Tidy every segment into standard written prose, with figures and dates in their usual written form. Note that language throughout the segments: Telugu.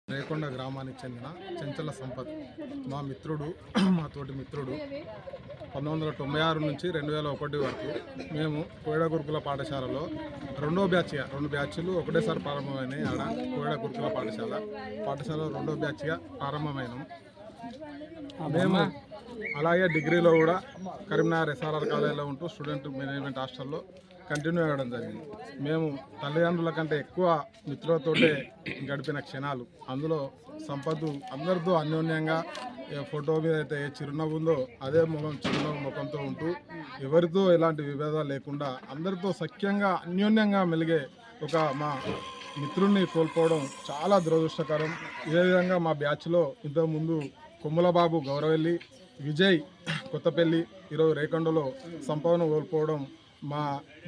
రేకొండ గ్రామానికి చెందిన చెంచల సంపత్ మా మిత్రుడు మా తోటి మిత్రుడు 1996 నుంచి 2001 వరకు మేము కోయడ గురుకుల పాఠశాలలో రెండు బ్యాచ్లు ఒకటేసారి ప్రారంభమైనాయి. ఆడ కోయడ గురుకుల పాఠశాల రెండో బ్యాచ్గా ప్రారంభమైనాం. మేము అలాగే డిగ్రీలో కూడా కరీంనగర్ SRR కాలేజీలో ఉంటూ స్టూడెంట్ మేనేజ్మెంట్ హాస్టల్లో కంటిన్యూ అవ్వడం జరిగింది. మేము తల్లిదండ్రుల కంటే ఎక్కువ మిత్రులతోటే గడిపిన క్షణాలు. అందులో సంపత్తు అందరితో అన్యోన్యంగా ఫోటో మీద అయితే ఏ చిరునవ్వు ఉందో అదే చిరునవ్వు ముఖంతో ఉంటూ ఎవరితో ఎలాంటి విభేదాలు లేకుండా అందరితో సఖ్యంగా అన్యోన్యంగా మెలిగే ఒక మా మిత్రుడిని కోల్పోవడం చాలా దురదృష్టకరం. ఇదే విధంగా మా బ్యాచ్లో ఇంతకుముందు కొమ్ములబాబు గౌరవెల్లి, విజయ్ కొత్తపల్లి, ఈరోజు రేకొండలో సంపదను కోల్పోవడం మా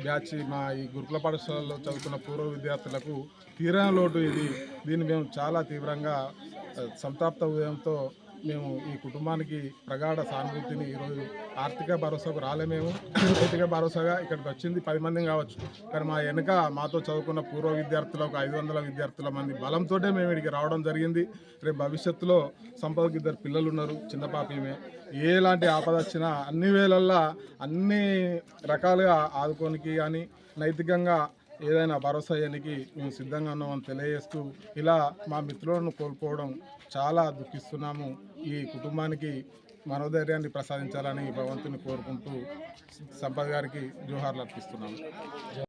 బ్యాచ్ మా ఈ గురుకుల పాఠశాలలో చదువుకున్న పూర్వ విద్యార్థులకు తీరని లోటు. దీన్ని మేము చాలా తీవ్రంగా సంతాప్త ఉదయంతో మేము ఈ కుటుంబానికి ప్రగాఢ సానుభూతిని ఈరోజు ఆర్థిక భరోసాకు రాలేమేమో, నైతిక భరోసాగా ఇక్కడికి వచ్చింది 10 మంది కావచ్చు, కానీ మా వెనుక మాతో చదువుకున్న పూర్వ విద్యార్థులు ఒక 500 విద్యార్థుల మంది బలంతో మేము ఇక్కడికి రావడం జరిగింది. రేపు భవిష్యత్తులో సంపదకి 2 పిల్లలు ఉన్నారు, చిన్న పాపమే. ఎలాంటి ఆపద వచ్చినా అన్ని వేళల్లో అన్ని రకాలుగా ఆదుకోనికి కానీ నైతికంగా ఏదైనా భరోసా అయ్యానికి మేము సిద్ధంగా ఉన్నామని తెలియజేస్తూ ఇలా మా మిత్రులను కోల్పోవడం చాలా దుఃఖిస్తున్నాము. ఈ కుటుంబానికి మనోధైర్యాన్ని ప్రసాదించాలని భగవంతుని కోరుకుంటూ సంపత్ గారికి జోహార్లు అర్పిస్తున్నాము.